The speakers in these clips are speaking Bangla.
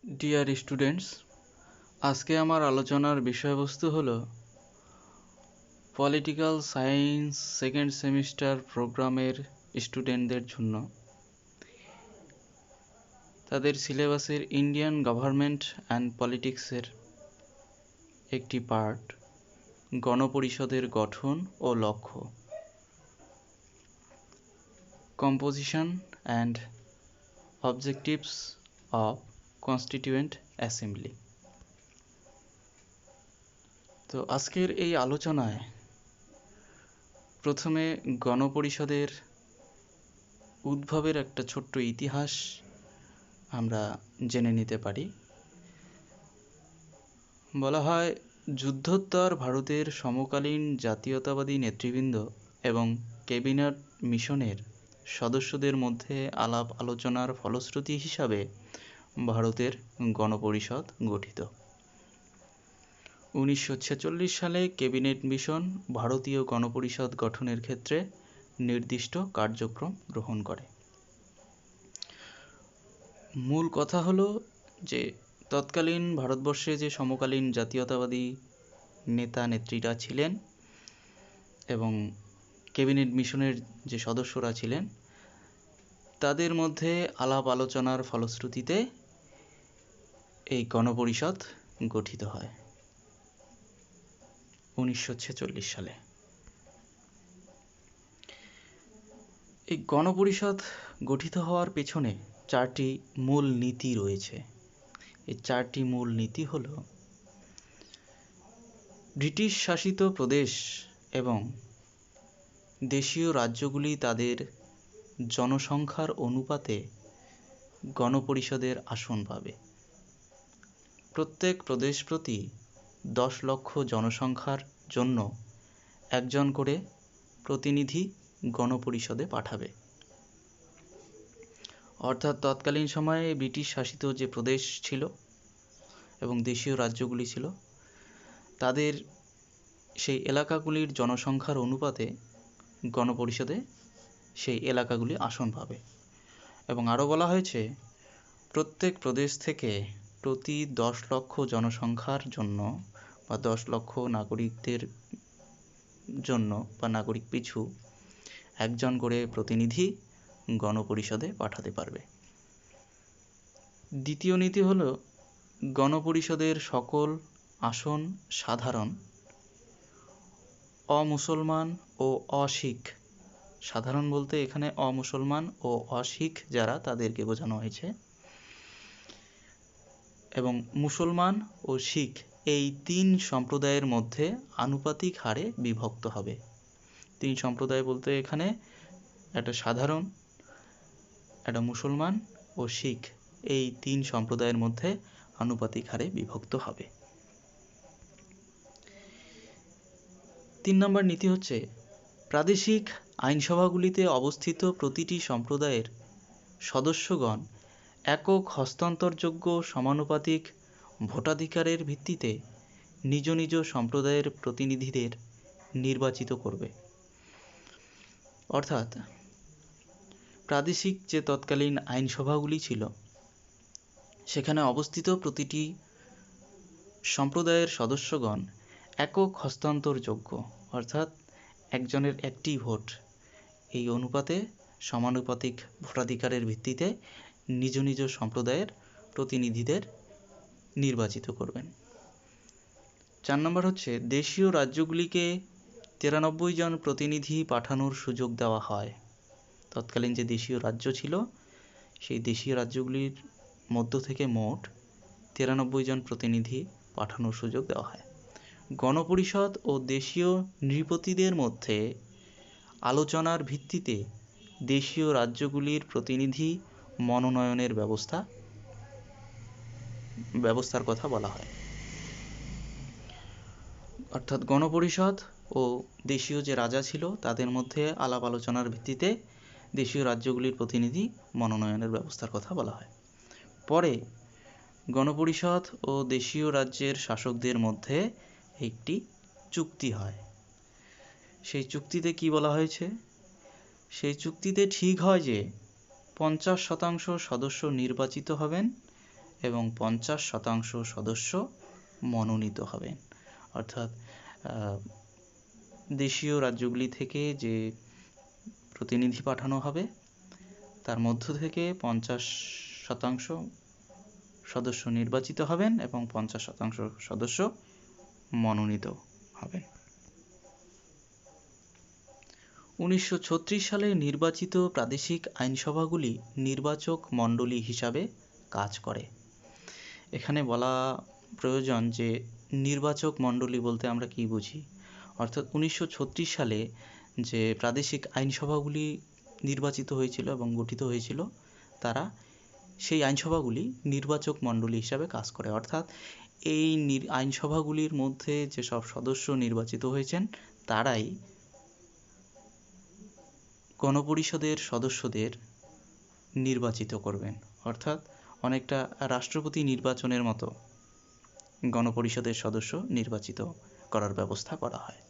ডিয়ার স্টুডেন্টস, আজকে আমার আলোচনার বিষয়বস্তু হলো পলিটিক্যাল সায়েন্স সেকেন্ড সেমিস্টার প্রোগ্রামের স্টুডেন্টদের জন্য তাদের সিলেবাসের ইন্ডিয়ান গভর্নমেন্ট অ্যান্ড পলিটিক্সের একটি পার্ট গণপরিষদের গঠন ও লক্ষ্য, composition and objectives of constituent assembly. তো আজকের এই আলোচনায় প্রথমে গণপরিষদের উদ্ভবের একটা ছোট্ট ইতিহাস আমরা জেনে নিতে পারি। বলা হয়, যুদ্ধোত্তর ভারতের সমকালীন জাতীয়তাবাদী নেতৃবৃন্দ এবং ক্যাবিনেট মিশনের সদস্যদের মধ্যে আলাপ আলোচনার ফলশ্রুতি হিসাবে ভারতের গণপরিষদ গঠিত। 1946 সালে ক্যাবিনেট মিশন ভারতীয় গণপরিষদ গঠনের ক্ষেত্রে নির্দিষ্ট কার্যক্রম গ্রহণ করে। মূল কথা হলো যে তৎকালীন ভারতবর্ষে যে সমকালীন জাতীয়তাবাদী নেতা নেত্রীরা ছিলেন এবং ক্যাবিনেট মিশনের যে সদস্যরা ছিলেন তাদের মধ্যে আলাপ আলোচনার ফলশ্রুতিতে এই গণপরিষদ গঠিত হয় 1946 সালে। এই গণপরিষদ গঠিত হওয়ার পেছনে চারটি মূল নীতি রয়েছে। এই চারটি মূল নীতি হল: ব্রিটিশ শাসিত প্রদেশ এবং দেশীয় রাজ্যগুলি তাদের জনসংখ্যার অনুপাতে গণপরিষদের আসন পাবে। প্রত্যেক প্রদেশ প্রতি 10 লক্ষ জনসংখ্যার জন্য একজন করে প্রতিনিধি গণপরিষদে পাঠাবে। অর্থাৎ তৎকালীন সময়ে ব্রিটিশ শাসিত যে প্রদেশ ছিল এবং দেশীয় রাজ্যগুলি ছিল তাদের সেই এলাকাগুলির জনসংখ্যার অনুপাতে গণপরিষদে সেই এলাকাগুলি আসন পাবে। এবং আরও বলা হয়েছে, প্রত্যেক প্রদেশ থেকে প্রতি 10 লক্ষ জনসংখ্যার জন্য বা 10 লক্ষ নাগরিকদের জন্য বা নাগরিক পিছু একজন করে প্রতিনিধি গণপরিষদে পাঠাতে পারবে। দ্বিতীয় নীতি হল, গণপরিষদের সকল আসন সাধারণ অমুসলমান ও অশিখ, সাধারণ বলতে এখানে অমুসলমান ও অশিখ যারা তাদেরকে বোঝানো হয়েছে, এবং মুসলমান ও শিখ এই 3 সম্প্রদায়ের মধ্যে আনুপাতিক হারে বিভক্ত হবে। 3 সম্প্রদায় বলতে এখানে একটা সাধারণ, একটা মুসলমান ও শিখ, এই 3 সম্প্রদায়ের মধ্যে আনুপাতিক হারে বিভক্ত হবে। 3 নম্বর নীতি হচ্ছে, প্রাদেশিক আইনসভাগুলিতে অবস্থিত প্রতিটি সম্প্রদায়ের সদস্যগণ একক হস্তান্তরযোগ্য সমানুপাতিক ভোটাধিকারের ভিত্তিতে নিজ নিজ সম্প্রদায়ের প্রতিনিধিদের নির্বাচিত করবে। অর্থাৎ প্রাদেশিক যে তৎকালীন আইনসভাগুলি ছিল সেখানে অবস্থিত প্রতিটি সম্প্রদায়ের সদস্যগণ একক হস্তান্তরযোগ্য, অর্থাৎ একজনের একটি ভোট, এই অনুপাতে সমানুপাতিক ভোটাধিকারের ভিত্তিতে নিজ নিজ সম্প্রদায়ের প্রতিনিধিদের নির্বাচিত করবেন। 4 নম্বর হচ্ছে, দেশীয় রাজ্যগুলিকে 93 জন প্রতিনিধি পাঠানোর সুযোগ দেওয়া হয়। তৎকালীন যে দেশীয় রাজ্য ছিল সেই দেশীয় রাজ্যগুলির মধ্য থেকে মোট 93 জন প্রতিনিধি পাঠানোর সুযোগ দেওয়া হয়। গণপরিষদ ও দেশীয় নৃপতিদের মধ্যে আলোচনার ভিত্তিতে দেশীয় রাজ্যগুলির প্রতিনিধি মনোনয়নের ব্যবস্থার কথা বলা হয়। অর্থাৎ গণপরিষদ ও দেশীয় যে রাজা ছিল তাদের মধ্যে আলাপ আলোচনার ভিত্তিতে দেশীয় রাজ্যগুলির প্রতিনিধি মনোনয়নের ব্যবস্থার কথা বলা হয়। পরে গণপরিষদ ও দেশীয় রাজ্যের শাসকদের মধ্যে একটি চুক্তি হয়। সেই চুক্তিতে কি বলা হয়েছে? সেই চুক্তিতে ঠিক হয় যে 50% সদস্য নির্বাচিত হবেন এবং 50% সদস্য মনোনীত হবেন। অর্থাৎ দেশীয় রাজ্যগুলি থেকে যে প্রতিনিধি পাঠানো হবে তার মধ্য থেকে 50% সদস্য নির্বাচিত হবেন এবং 50% সদস্য মনোনীত হবেন। 1936 সালে নির্বাচিত প্রাদেশিক আইনসভাগুলি নির্বাচক মণ্ডলী হিসাবে কাজ করে। এখানে বলা প্রয়োজন যে নির্বাচক মণ্ডলী বলতে আমরা কি বুঝি। অর্থাৎ 1936 সালে যে প্রাদেশিক আইনসভাগুলি নির্বাচিত হয়েছিল এবং গঠিত হয়েছিল, তারা সেই আইনসভাগুলি নির্বাচক মণ্ডলী হিসাবে কাজ করে। অর্থাৎ এই আইনসভাগুলির মধ্যে যেসব সদস্য নির্বাচিত হয়েছেন তারাই গণপরিষদের সদস্যদের নির্বাচিত করবেন। অর্থাৎ অনেকটা রাষ্ট্রপতি নির্বাচনের মতো গণপরিষদের সদস্য নির্বাচিত করার ব্যবস্থা করা হয়।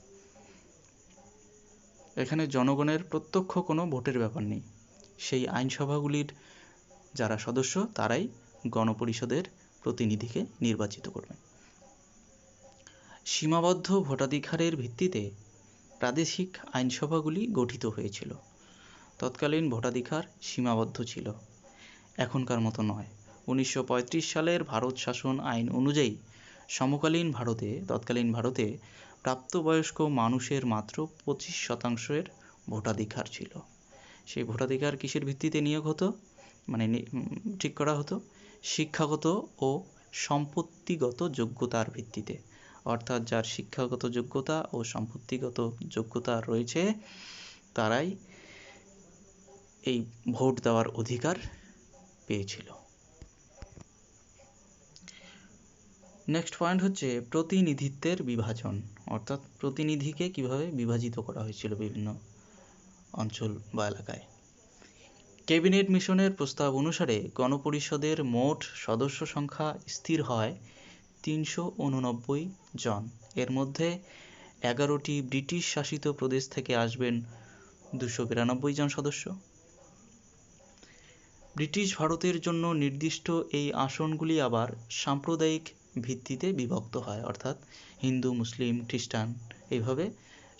এখানে জনগণের প্রত্যক্ষ কোনো ভোটের ব্যাপার নেই। সেই আইনসভাগুলির যারা সদস্য তারাই গণপরিষদের প্রতিনিধিকে নির্বাচিত করবেন। সীমাবদ্ধ ভোটাধিকারের ভিত্তিতে প্রাদেশিক আইনসভাগুলি গঠিত হয়েছিল। তৎকালীন ভোটাধিকার সীমাবদ্ধ ছিল, এখনকার মতো নয়। 1935 সালের ভারত শাসন আইন অনুযায়ী তৎকালীন ভারতে প্রাপ্তবয়স্ক মানুষের মাত্র 25% ভোটাধিকার ছিল। সেই ভোটাধিকার কিসের ভিত্তিতে নিয়োগ হতো, ঠিক করা হতো? শিক্ষাগত ও সম্পত্তিগত যোগ্যতার ভিত্তিতে। অর্থাৎ যার শিক্ষাগত যোগ্যতা ও সম্পত্তিগত যোগ্যতা রয়েছে তারাই এই ভোট দেওয়ার অধিকার পেয়েছিল। নেক্সট পয়েন্ট হচ্ছে প্রতিনিধিত্বের বিভাজন। অর্থাৎ প্রতিনিধিকে কিভাবে বিভাজিত করা হয়েছিল বিভিন্ন অঞ্চল বা এলাকায়। ক্যাবিনেট মিশনের প্রস্তাব অনুসারে গণপরিষদের মোট সদস্য সংখ্যা স্থির হয় 389 জন। এর মধ্যে 11টি ব্রিটিশ শাসিত প্রদেশ থেকে আসবেন 292 জন সদস্য। ব্রিটিশ ভারতের জন্য নির্দিষ্ট এই আসনগুলি আবার সাম্প্রদায়িক ভিত্তিতে বিভক্ত হয়। অর্থাৎ হিন্দু, মুসলিম, খ্রিস্টান এইভাবে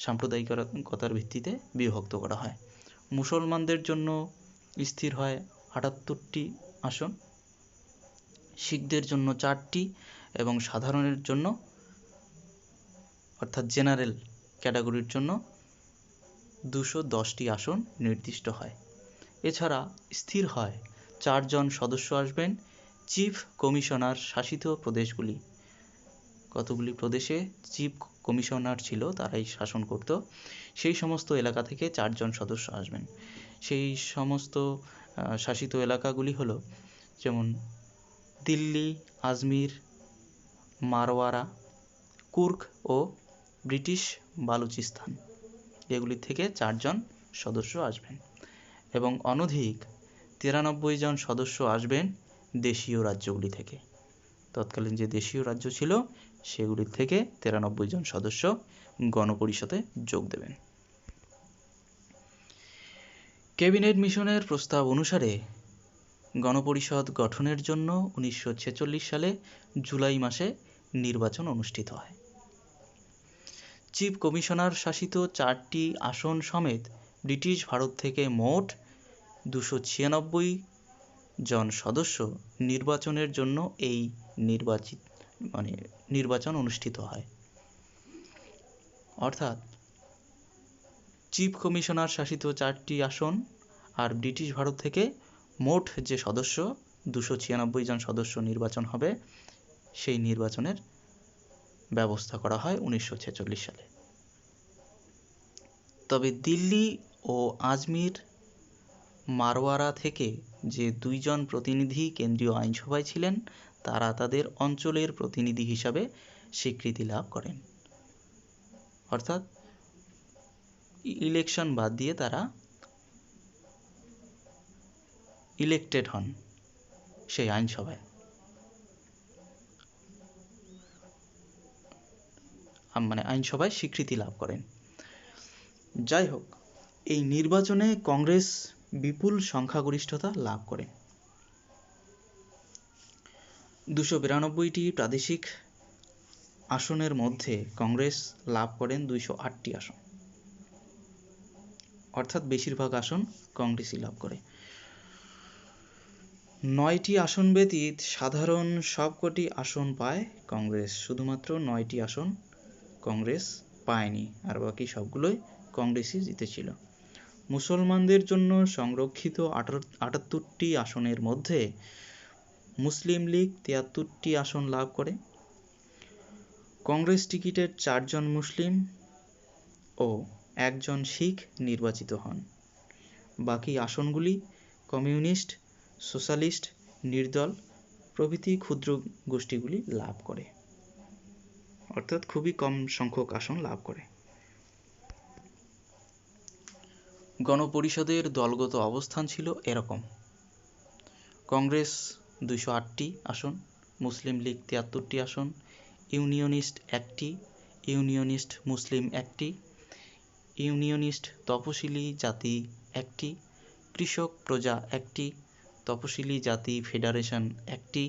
সাম্প্রদায়িকতার ভিত্তিতে বিভক্ত করা হয়। মুসলমানদের জন্য স্থির হয় 78টি আসন, শিখদের জন্য 4টি এবং সাধারণের জন্য অর্থাৎ জেনারেল ক্যাটাগরির জন্য 210টি আসন নির্দিষ্ট হয়। এছাড়া স্থির হয় 4 জন সদস্য আসবেন চিফ কমিশনার শাসিত প্রদেশগুলি। কতগুলি প্রদেশে চিফ কমিশনার ছিল, তারাই শাসন করত। সেই সমস্ত এলাকা থেকে 4 জন সদস্য আসবেন। সেই সমস্ত শাসিত এলাকাগুলি হলো যেমন দিল্লি, আজমির, মারওয়ারা, কুর্গ ও ব্রিটিশ বালুচিস্তান। এগুলি থেকে 4 জন সদস্য আসবেন এবং অনধিক 93 জন সদস্য আসবেন দেশীয় রাজ্যগুলি থেকে। তৎকালীন যে দেশীয় রাজ্য ছিল সেগুলির থেকে 93 জন সদস্য গণপরিষদে যোগ দেবেন। ক্যাবিনেট মিশনের প্রস্তাব অনুসারে গণপরিষদ গঠনের জন্য 1946 সালে জুলাই মাসে নির্বাচন অনুষ্ঠিত হয়। চিফ কমিশনার শাসিত 4টি আসন সমেত ব্রিটিশ ভারত থেকে মোট 296 জন সদস্য নির্বাচনের জন্য এই নির্বাচন অনুষ্ঠিত হয়। অর্থাৎ চিফ কমিশনার শাসিত 4টি আসন আর ব্রিটিশ ভারত থেকে মোট যে সদস্য 296 জন সদস্য নির্বাচন হবে, সেই নির্বাচনের ব্যবস্থা করা হয় 1946 সালে। তবে দিল্লি ও আজমির, মারওয়ারা থেকে যে 2 জন প্রতিনিধি কেন্দ্রীয় আইনসভায় ছিলেন তারা তাদের অঞ্চলের প্রতিনিধি হিসাবে স্বীকৃতি লাভ করেন। অর্থাৎ ইলেকশন বাদ দিয়ে তারা ইলেক্টেড হন সেই আইনসভায়। আইনসভায় স্বীকৃতি লাভ করেন। যাই হোক, এই নির্বাচনে কংগ্রেস বিপুল সংখ্যাগরিষ্ঠতা লাভ করে। 292টি প্রাদেশিক আসনের মধ্যে কংগ্রেস লাভ করেন 208টি আসন, অর্থাৎ বেশিরভাগ আসন কংগ্রেসই লাভ করে। 9টি আসন ব্যতীত সাধারণ সবকটি আসন পায় কংগ্রেস, শুধুমাত্র 9টি আসন কংগ্রেস পায়নি, আর বাকি সবগুলোই কংগ্রেসই জিতেছিল। মুসলমানদের জন্য সংরক্ষিত 78টি আসনের মধ্যে মুসলিম লীগ 73টি আসন লাভ করে। কংগ্রেস টিকিটের 4 জন মুসলিম ও 1 জন শিখ নির্বাচিত হন। বাকি আসনগুলি কমিউনিস্ট, সোশ্যালিস্ট, নির্দল প্রভৃতি ক্ষুদ্র গোষ্ঠীগুলি লাভ করে, অর্থাৎ খুবই কম সংখ্যক আসন লাভ করে। গণপরিষদের দলগত অবস্থান ছিল এরকম: কংগ্রেস 208টি আসন, মুসলিম লীগ 73টি আসন, ইউনিয়নিস্ট 1টি, ইউনিয়নিস্ট মুসলিম 1টি, ইউনিয়নিস্ট তপশিলি জাতি 1টি, কৃষক প্রজা 1টি, তপশিলি জাতি ফেডারেশন 1টি,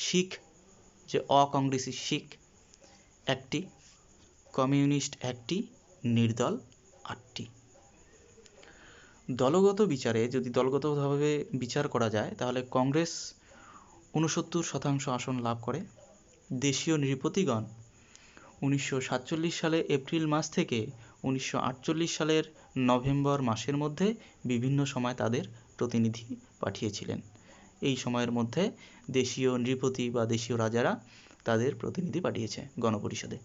শিখ যে অকংগ্রেসি শিখ 1টি, কমিউনিস্ট 1টি, নির্দল 8টি। যদি দলগতভাবে বিচার করা যায় তাহলে কংগ্রেস 69% আসন লাভ করে। দেশীয় নৃপতিগণ 1947 সালে এপ্রিল মাস থেকে 1948 সালের নভেম্বর মাসের মধ্যে বিভিন্ন সময় তাদের প্রতিনিধি পাঠিয়েছিলেন। এই সময়ের মধ্যে দেশীয় নৃপতি বা দেশীয় রাজারা তাদের প্রতিনিধি পাঠিয়েছে গণপরিষদে।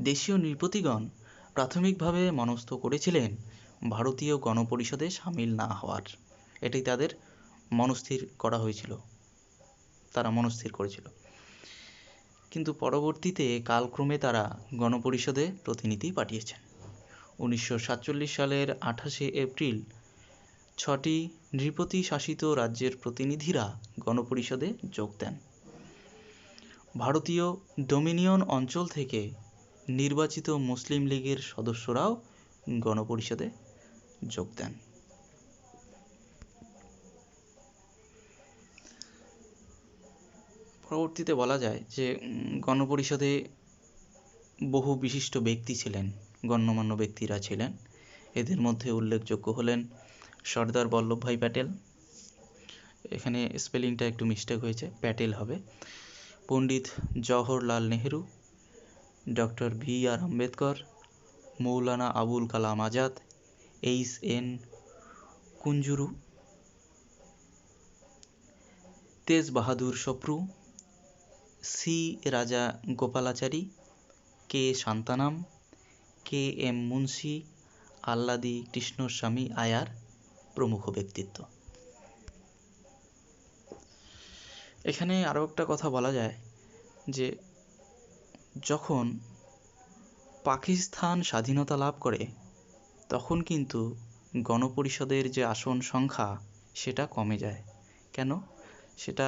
দেশীয় নৃপতিগণ প্রাথমিকভাবে মনস্থ করেছিলেন ভারতীয় গণপরিষদে সামিল না হওয়ার, এটাই তাদের মনস্থির করা হয়েছিল, তারা মনস্থির করেছিল। কিন্তু পরবর্তীতে কালক্রমে তারা গণপরিষদে প্রতিনিধি পাঠিয়েছেন। 1947 সালের 28শে এপ্রিল 6টি নৃপতি শাসিত রাজ্যের প্রতিনিধিরা গণপরিষদে যোগ দেন। ভারতীয় ডোমিনিয়ন অঞ্চল থেকে নির্বাচিত মুসলিম লীগের সদস্যরাও গণপরিষদে যোগ দেন। পরবর্তীতে বলা যায় যে গণপরিষদে বহু বিশিষ্ট ব্যক্তি ছিলেন, গণ্যমান্য ব্যক্তিরা ছিলেন। এদের মধ্যে উল্লেখযোগ্য হলেন সর্দার বল্লভভাই প্যাটেল, এখানে স্পেলিংটা একটু মিস্টেক হয়েছে, প্যাটেল হবে, পণ্ডিত জওহরলাল নেহেরু, ডক্টর বি.আর. আম্বেদকর, মৌলানা আবুল কালাম আজাদ, এইচ.এন. কুঞ্জুরু, তেজ বাহাদুর সপ্রু, সি রাজা গোপালাচারী, কে শান্তানাম, কে এম মুন্সি, আল্লাদি কৃষ্ণস্বামী আয়ার প্রমুখ ব্যক্তিত্ব। এখানে আরও একটা কথা বলা যায় যে যখন পাকিস্তান স্বাধীনতা লাভ করে তখন কিন্তু গণপরিষদের যে আসন সংখ্যা সেটা কমে যায়। কেন? সেটা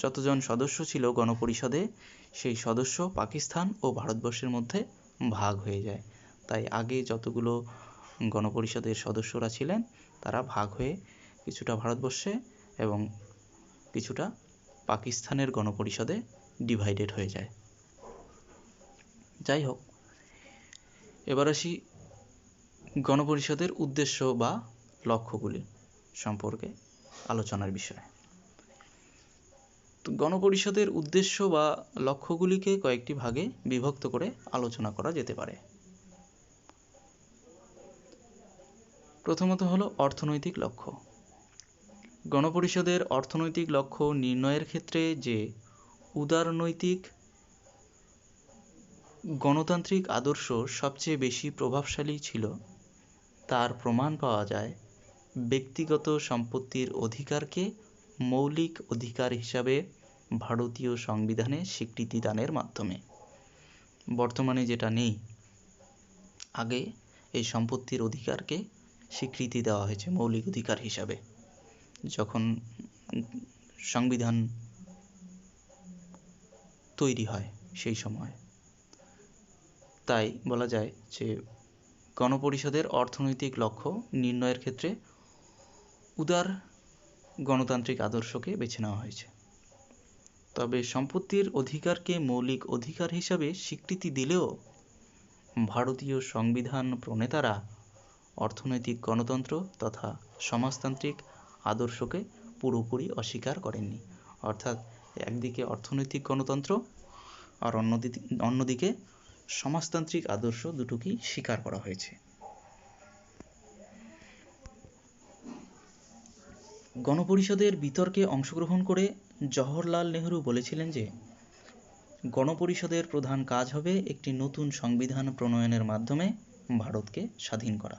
যতজন সদস্য ছিল গণপরিষদে সেই সদস্য পাকিস্তান ও ভারতবর্ষের মধ্যে ভাগ হয়ে যায়। তাই আগে যতগুলো গণপরিষদের সদস্যরা ছিলেন তারা ভাগ হয়ে কিছুটা ভারতবর্ষে এবং কিছুটা পাকিস্তানের গণপরিষদে ডিভাইডেড হয়ে যায়। যাই হোক, এবার আসি গণপরিষদের উদ্দেশ্য বা লক্ষ্যগুলি সম্পর্কে আলোচনার বিষয়। তো গণপরিষদের উদ্দেশ্য বা লক্ষ্যগুলিকে কয়েকটি ভাগে বিভক্ত করে আলোচনা করা যেতে পারে। প্রথমত হলো অর্থনৈতিক লক্ষ্য। গণপরিষদের অর্থনৈতিক লক্ষ্য নির্ণয়ের ক্ষেত্রে যে উদারনৈতিক গণতান্ত্রিক আদর্শ সবচেয়ে বেশি প্রভাবশালী ছিল তার প্রমাণ পাওয়া যায় ব্যক্তিগত সম্পত্তির অধিকারকে মৌলিক অধিকার হিসাবে ভারতীয় সংবিধানে স্বীকৃতি দানের মাধ্যমে। বর্তমানে যেটা নেই, আগে এই সম্পত্তির অধিকারকে স্বীকৃতি দেওয়া হয়েছে মৌলিক অধিকার হিসাবে যখন সংবিধান তৈরি হয় সেই সময়। তাই বলা যায় যে গণপরিষদের অর্থনৈতিক লক্ষ্য নির্ণয়ের ক্ষেত্রে উদার গণতান্ত্রিক আদর্শকে বেছে নেওয়া হয়েছে। তবে সম্পত্তির অধিকারকে মৌলিক অধিকার হিসাবে স্বীকৃতি দিলেও ভারতীয় সংবিধান প্রণেতারা অর্থনৈতিক গণতন্ত্র তথা সমাজতান্ত্রিক আদর্শকে পুরোপুরি অস্বীকার করেননি। অর্থাৎ একদিকে অর্থনৈতিক গণতন্ত্র আর অন্যদিকে সমাজতান্ত্রিক আদর্শ দুটোকেই স্বীকার করা হয়েছে। গণপরিষদের বিতর্কে অংশগ্রহণ করে জওহরলাল নেহরু বলেছিলেন যে গণপরিষদের প্রধান কাজ হবে একটি নতুন সংবিধান প্রণয়নের মাধ্যমে ভারতকে স্বাধীন করা।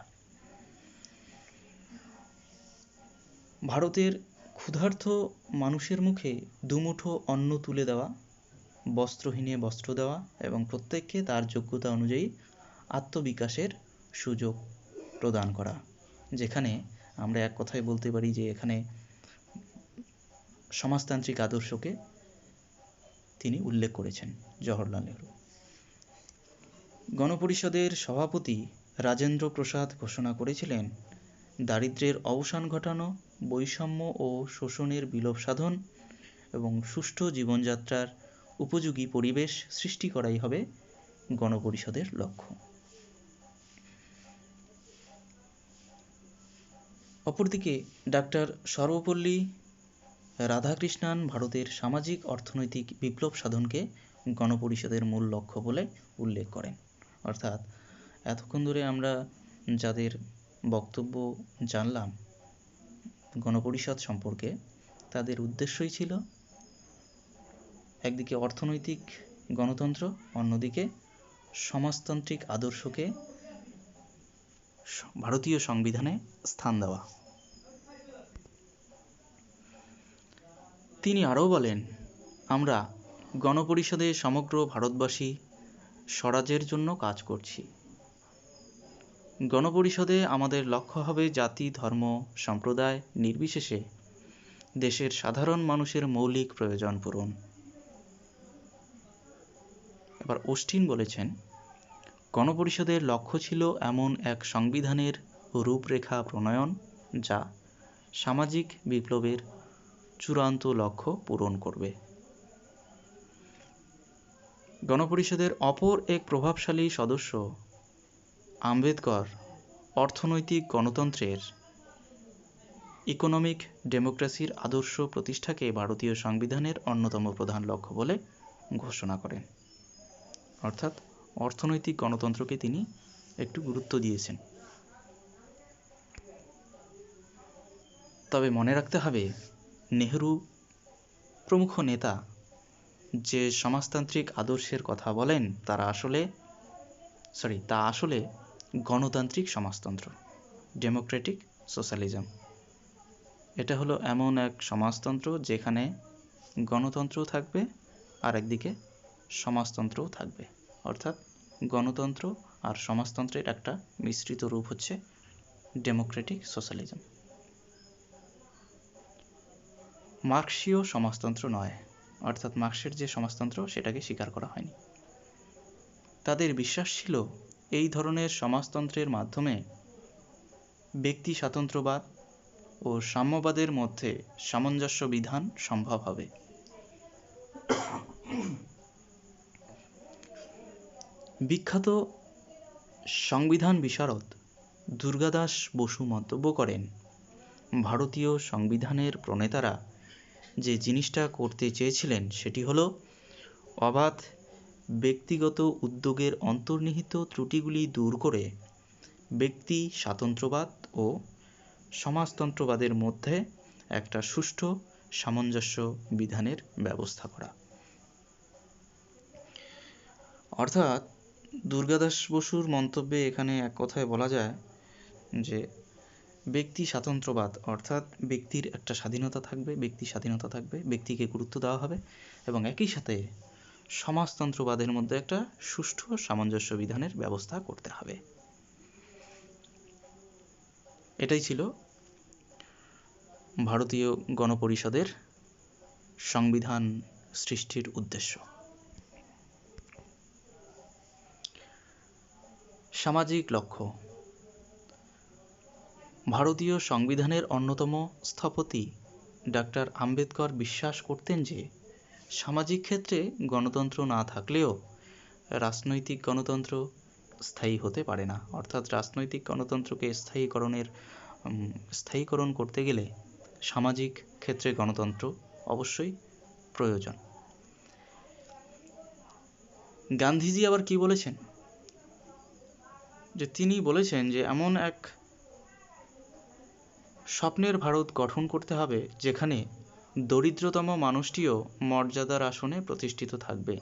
ভারতের ক্ষুধার্ত মানুষের মুখে দুমুঠো অন্ন তুলে দেওয়া, বস্ত্রহীনে বস্ত্র দেওয়া এবং প্রত্যেককে তার যোগ্যতা অনুযায়ী আত্মবিকাশের সুযোগ প্রদান করা। যেখানে আমরা এক কথায় বলতে পারি যে এখানে সমাজতান্ত্রিক আদর্শকে তিনি উল্লেখ করেছেন জওহরলাল নেহরু। গণপরিষদের সভাপতি রাজেন্দ্র প্রসাদ ঘোষণা করেছিলেন দারিদ্র্যের অবসান ঘটানো, বৈষম্য ও শোষণের বিলোপ সাধন এবং সুষ্ঠু জীবনযাত্রার উপযোগী পরিবেশ সৃষ্টি করাই হবে গণপরিষদের লক্ষ্য। অপরদিকে ডাক্তার সর্বপল্লী রাধাকৃষ্ণান ভারতের সামাজিক অর্থনৈতিক বিপ্লব সাধনকে গণপরিষদের মূল লক্ষ্য বলে উল্লেখ করেন। অর্থাৎ এতক্ষণ ধরে আমরা যাদের বক্তব্য জানলাম গণপরিষদ সম্পর্কে, তাদের উদ্দেশ্যই ছিল একদিকে অর্থনৈতিক গণতন্ত্র, অন্যদিকে সমাজতান্ত্রিক আদর্শকে ভারতীয় সংবিধানে স্থান দেওয়া। তিনি আরও বলেন, আমরা গণপরিষদে সমগ্র ভারতবাসী স্বরাজের জন্য কাজ করছি। গণপরিষদে আমাদের লক্ষ্য হবে জাতি, ধর্ম, সম্প্রদায় নির্বিশেষে দেশের সাধারণ মানুষের মৌলিক প্রয়োজন পূরণ। এবার অস্টিন বলেছেন, গণপরিষদের লক্ষ্য ছিল এমন এক সংবিধানের রূপরেখা প্রণয়ন যা সামাজিক বিপ্লবের চূড়ান্ত লক্ষ্য পূরণ করবে। গণপরিষদের অপর এক প্রভাবশালী সদস্য আম্বেদকর অর্থনৈতিক গণতন্ত্রের ইকোনমিক ডেমোক্রেসির আদর্শ প্রতিষ্ঠাকে ভারতীয় সংবিধানের অন্যতম প্রধান লক্ষ্য বলে ঘোষণা করেন। অর্থাৎ অর্থনৈতিক গণতন্ত্রকে তিনি একটু গুরুত্ব দিয়েছেন। তবে মনে রাখতে হবে, নেহরু প্রমুখ নেতা যে সমাজতান্ত্রিক আদর্শের কথা বলেন তা আসলে গণতান্ত্রিক সমাজতন্ত্র, ডেমোক্রেটিক সোশ্যালিজম। এটা হলো এমন এক সমাজতন্ত্র যেখানে গণতন্ত্রও থাকবে আর একদিকে সমাজতন্ত্রও থাকবে। অর্থাৎ গণতন্ত্র আর সমাজতন্ত্রের একটা মিশ্রিত রূপ হচ্ছে ডেমোক্রেটিক সোশ্যালিজম। মার্ক্সীয় সমাজতন্ত্র নয়, অর্থাৎ মার্ক্সের যে সমাজতন্ত্র সেটাকে স্বীকার করা হয়নি। তাদের বিশ্বাস ছিল এই ধরনের সমাজতন্ত্রের মাধ্যমে ব্যক্তি স্বাতন্ত্র্যবাদ ও সাম্যবাদের মধ্যে সামঞ্জস্য বিধান সম্ভব হবে। বিখ্যাত সংবিধান বিশারদ দুর্গাদাস বসু মন্তব্য করেন, ভারতীয় সংবিধানের প্রণেতারা যে জিনিসটা করতে চেয়েছিলেন সেটি হলো অবাধ ব্যক্তিগত উদ্যোগের অন্তর্নিহিত ত্রুটিগুলি দূর করে ব্যক্তি স্বাতন্ত্র্যবাদ ও সমাজতন্ত্রবাদের মধ্যে একটা সুষ্ঠু সামঞ্জস্য বিধানের ব্যবস্থা করা। অর্থাৎ দুর্গাদাস বসুর মন্তব্যে এখানে এক কথায় বলা যায় যে ব্যক্তি স্বাতন্ত্র্যবাদ অর্থাৎ ব্যক্তির একটা স্বাধীনতা থাকবে, ব্যক্তিকে গুরুত্ব দেওয়া হবে এবং একই সাথে সমাজতন্ত্রবাদের মধ্যে একটা সুষ্ঠু সামঞ্জস্য বিধানের ব্যবস্থা করতে হবে। এটাই ছিল ভারতীয় গণপরিষদের সংবিধান সৃষ্টির উদ্দেশ্য। সামাজিক লক্ষ্য। ভারতীয় সংবিধানের অন্যতম স্থপতি ডাক্তার আম্বেদকর বিশ্বাস করতেন যে সামাজিক ক্ষেত্রে গণতন্ত্র না থাকলেও রাজনৈতিক গণতন্ত্র স্থায়ী হতে পারে না। অর্থাৎ রাজনৈতিক গণতন্ত্রকে স্থায়ীকরণ করতে গেলে সামাজিক ক্ষেত্রে গণতন্ত্র অবশ্যই প্রয়োজন। গান্ধীজি আবার কি বলেছেন, যে তিনি বলেছেন যে এমন এক স্বপ্নের ভারত গঠন করতে হবে যেখানে দরিদ্রতম মানুষটিও মর্যাদার আসনে প্রতিষ্ঠিত থাকবে।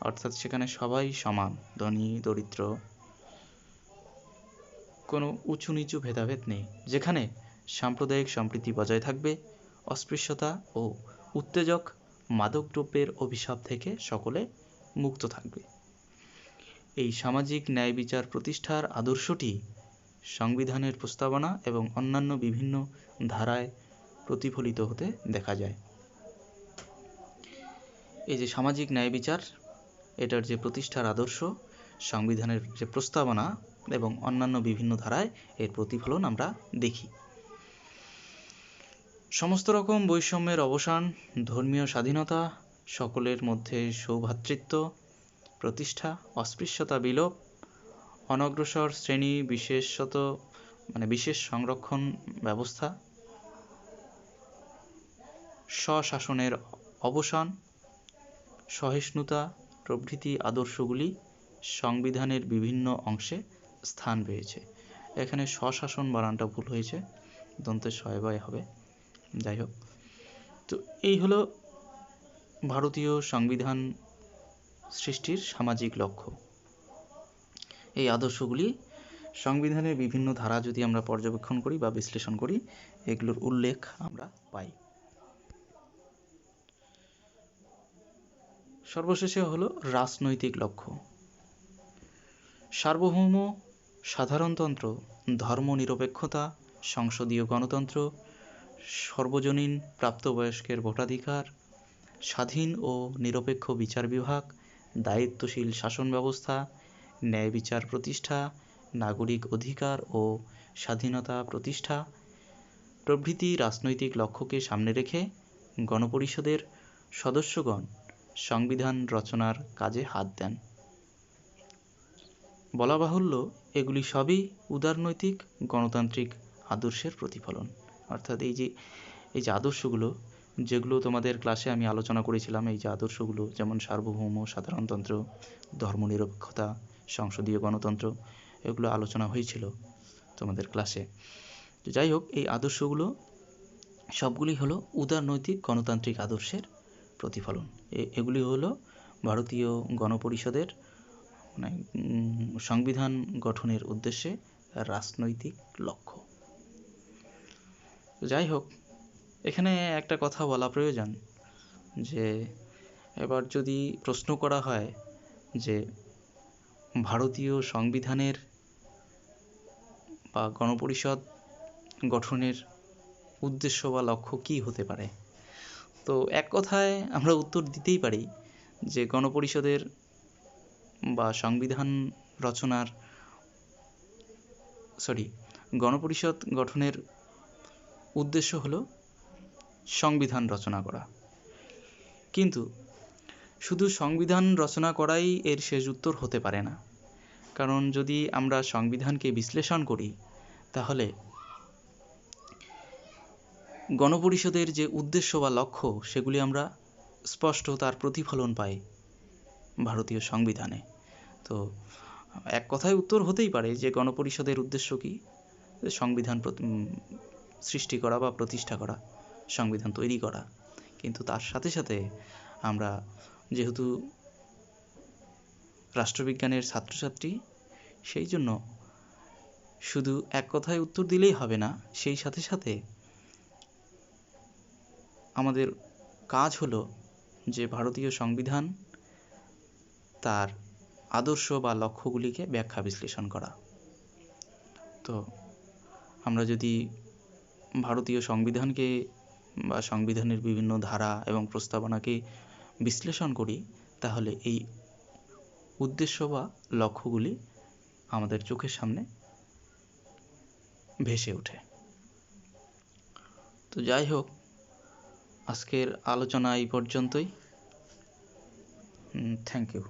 অর্থাৎ সেখানে সবাই সমান, ধনী দরিদ্র কোনো উঁচু নিচু ভেদাভেদ নেই, যেখানে সাম্প্রদায়িক সম্প্রীতি বজায় থাকবে, অস্পৃশ্যতা ও উত্তেজক মাদকদ্রব্যের অভিশাপ থেকে সকলে মুক্ত থাকবে। এই সামাজিক ন্যায় বিচার প্রতিষ্ঠার আদর্শটি সংবিধানের প্রস্তাবনা এবং অন্যান্য বিভিন্ন ধারায় প্রতিফলিত হতে দেখা যায়। এই যে সামাজিক ন্যায় বিচার, এটার যে প্রতিষ্ঠার আদর্শ, সংবিধানের যে প্রস্তাবনা এবং অন্যান্য বিভিন্ন ধারায় এর প্রতিফলন আমরা দেখি। সমস্ত রকম বৈষম্যের অবসান, ধর্মীয় স্বাধীনতা, সকলের মধ্যে সৌভ্রাতৃত্ব প্রতিষ্ঠা, অস্পৃশ্যতা বিলোপ, অনগ্রসর শ্রেণী বিশেষ সংরক্ষণ ব্যবস্থা, স্বশাসনের অবসান, সহিষ্ণুতা প্রভৃতি আদর্শগুলি সংবিধানের বিভিন্ন অংশে স্থান পেয়েছে। এখানে স্বশাসন বানানটা ভুল হয়েছে, দন্তে শয়বায় হবে, যাই হোক। তো এই হলো ভারতীয় সংবিধান সৃষ্টির সামাজিক লক্ষ্য। এই আদর্শগুলি সংবিধানের বিভিন্ন ধারা যদি আমরা পর্যবেক্ষণ করি বা বিশ্লেষণ করি, এগুলোর উল্লেখ আমরা পাই। সর্বশেষে হলো রাজনৈতিক লক্ষ্য। সার্বভৌম সাধারণতন্ত্র, ধর্মনিরপেক্ষতা, সংসদীয় গণতন্ত্র, সর্বজনীন প্রাপ্তবয়স্কের ভোটাধিকার, স্বাধীন ও নিরপেক্ষ বিচার বিভাগ, দায়িত্বশীল শাসন ব্যবস্থা, ন্যায় বিচার প্রতিষ্ঠা, নাগরিক অধিকার ও স্বাধীনতা প্রতিষ্ঠা প্রভৃতি রাজনৈতিক লক্ষ্যকে সামনে রেখে গণপরিষদের সদস্যগণ সংবিধান রচনার কাজে হাত দেন। বলা বাহুল্য, এগুলি সবই উদারনৈতিক গণতান্ত্রিক আদর্শের প্রতিফলন। অর্থাৎ এই যে আদর্শগুলো, যেগুলো তোমাদের ক্লাসে আমি আলোচনা করেছিলাম, এই যে আদর্শগুলো, যেমন সার্বভৌম সাধারণতন্ত্র, ধর্মনিরপেক্ষতা, সংসদীয় গণতন্ত্র, এগুলো আলোচনা হয়েছিল তোমাদের ক্লাসে। তো যাই হোক, এই আদর্শগুলো সবগুলি হলো উদারনৈতিক গণতান্ত্রিক আদর্শের প্রতিফলন। এগুলি হলো ভারতীয় গণপরিষদের সংবিধান গঠনের উদ্দেশ্যে রাজনৈতিক লক্ষ্য। যাই হোক, এখানে একটা কথা বলা প্রয়োজন, যে এবার যদি প্রশ্ন করা হয় যে ভারতীয় সংবিধানের বা গণপরিষদ গঠনের উদ্দেশ্য বা লক্ষ্য কি হতে পারে, তো এক কথায় আমরা উত্তর দিতেই পারি যে গণপরিষদের বা গণপরিষদ গঠনের উদ্দেশ্য হলো সংবিধান রচনা করা। কিন্তু শুধু সংবিধান রচনা করাই এর শেষ উত্তর হতে পারে না, কারণ যদি আমরা সংবিধানকে বিশ্লেষণ করি তাহলে গণপরিষদের যে উদ্দেশ্য বা লক্ষ্য, সেগুলি আমরা স্পষ্ট তার প্রতিফলন পাই ভারতীয় সংবিধানে। তো এক কথায় উত্তর হতেই পারে যে গণপরিষদের উদ্দেশ্য কি, সংবিধান সৃষ্টি করা বা প্রতিষ্ঠা করা, সংবিধান তৈরি করা। কিন্তু তার সাথে সাথে আমরা যেহেতু রাষ্ট্রবিজ্ঞানের ছাত্রছাত্রী, সেই জন্য শুধু এক কথায় উত্তর দিলেই হবে না, সেই সাথে সাথে আমাদের কাজ হলো যে ভারতীয় সংবিধান তার আদর্শ বা লক্ষ্যগুলিকে ব্যাখ্যা বিশ্লেষণ করা। তো আমরা যদি ভারতীয় সংবিধানকে বা সংবিধানের বিভিন্ন ধারা এবং প্রস্তাবনাকে বিশ্লেষণ করি, তাহলে এই উদ্দেশ্য বা লক্ষ্যগুলি আমাদের চোখের সামনে ভেসে ওঠে। তো যাই হোক, আজকের আলোচনা এই পর্যন্তই। Thank you.